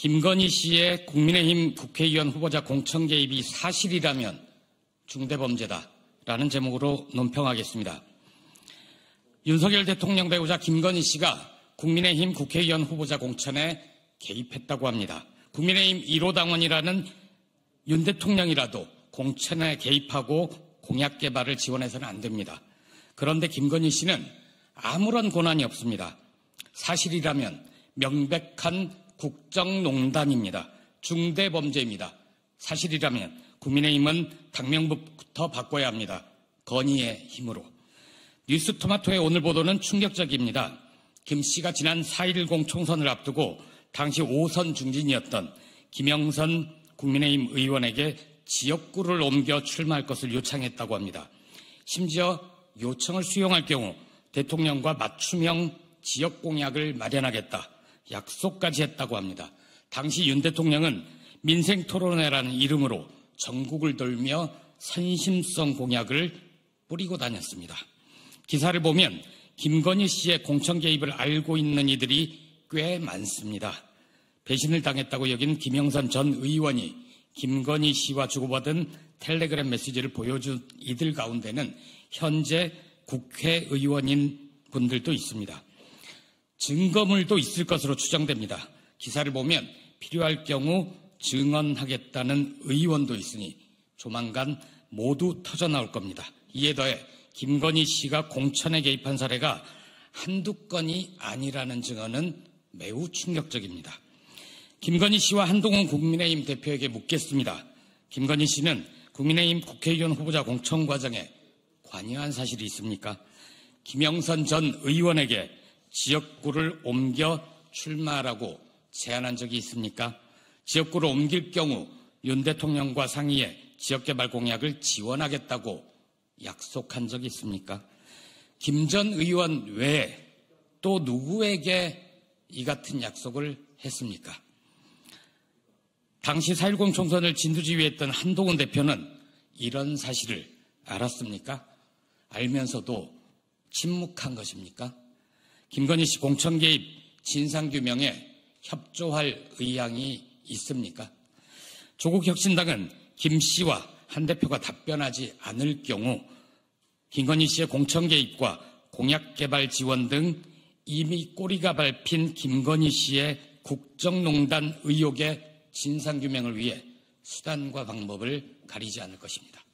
김건희 씨의 국민의힘 국회의원 후보자 공천 개입이 사실이라면 중대범죄다라는 제목으로 논평하겠습니다. 윤석열 대통령 배우자 김건희 씨가 국민의힘 국회의원 후보자 공천에 개입했다고 합니다. 국민의힘 1호 당원이라는 윤 대통령이라도 공천에 개입하고 공약 개발을 지원해서는 안 됩니다. 그런데 김건희 씨는 아무런 권한이 없습니다. 사실이라면 명백한 국정농단입니다. 중대범죄입니다. 사실이라면 국민의힘은 당명부터 바꿔야 합니다. 건의의 힘으로. 뉴스토마토의 오늘 보도는 충격적입니다. 김 씨가 지난 4.10 총선을 앞두고 당시 5선 중진이었던 김영선 국민의힘 의원에게 지역구를 옮겨 출마할 것을 요청했다고 합니다. 심지어 요청을 수용할 경우 대통령과 맞춤형 지역 공약을 마련하겠다, 약속까지 했다고 합니다. 당시 윤 대통령은 민생토론회라는 이름으로 전국을 돌며 선심성 공약을 뿌리고 다녔습니다. 기사를 보면 김건희 씨의 공천 개입을 알고 있는 이들이 꽤 많습니다. 배신을 당했다고 여긴 김영선 전 의원이 김건희 씨와 주고받은 텔레그램 메시지를 보여준 이들 가운데는 현재 국회의원인 분들도 있습니다. 증거물도 있을 것으로 추정됩니다. 기사를 보면 필요할 경우 증언하겠다는 의원도 있으니 조만간 모두 터져나올 겁니다. 이에 더해 김건희 씨가 공천에 개입한 사례가 한두 건이 아니라는 증언은 매우 충격적입니다. 김건희 씨와 한동훈 국민의힘 대표에게 묻겠습니다. 김건희 씨는 국민의힘 국회의원 후보자 공천 과정에 관여한 사실이 있습니까? 김영선 전 의원에게 지역구를 옮겨 출마하라고 제안한 적이 있습니까? 지역구를 옮길 경우 윤 대통령과 상의해 지역개발 공약을 지원하겠다고 약속한 적이 있습니까? 김 전 의원 외에 또 누구에게 이 같은 약속을 했습니까? 당시 4.10 총선을 진두지휘했던 한동훈 대표는 이런 사실을 알았습니까? 알면서도 침묵한 것입니까? 김건희 씨 공천 개입 진상규명에 협조할 의향이 있습니까? 조국 혁신당은 김 씨와 한 대표가 답변하지 않을 경우 김건희 씨의 공천 개입과 공약 개발 지원 등 이미 꼬리가 밟힌 김건희 씨의 국정농단 의혹의 진상규명을 위해 수단과 방법을 가리지 않을 것입니다.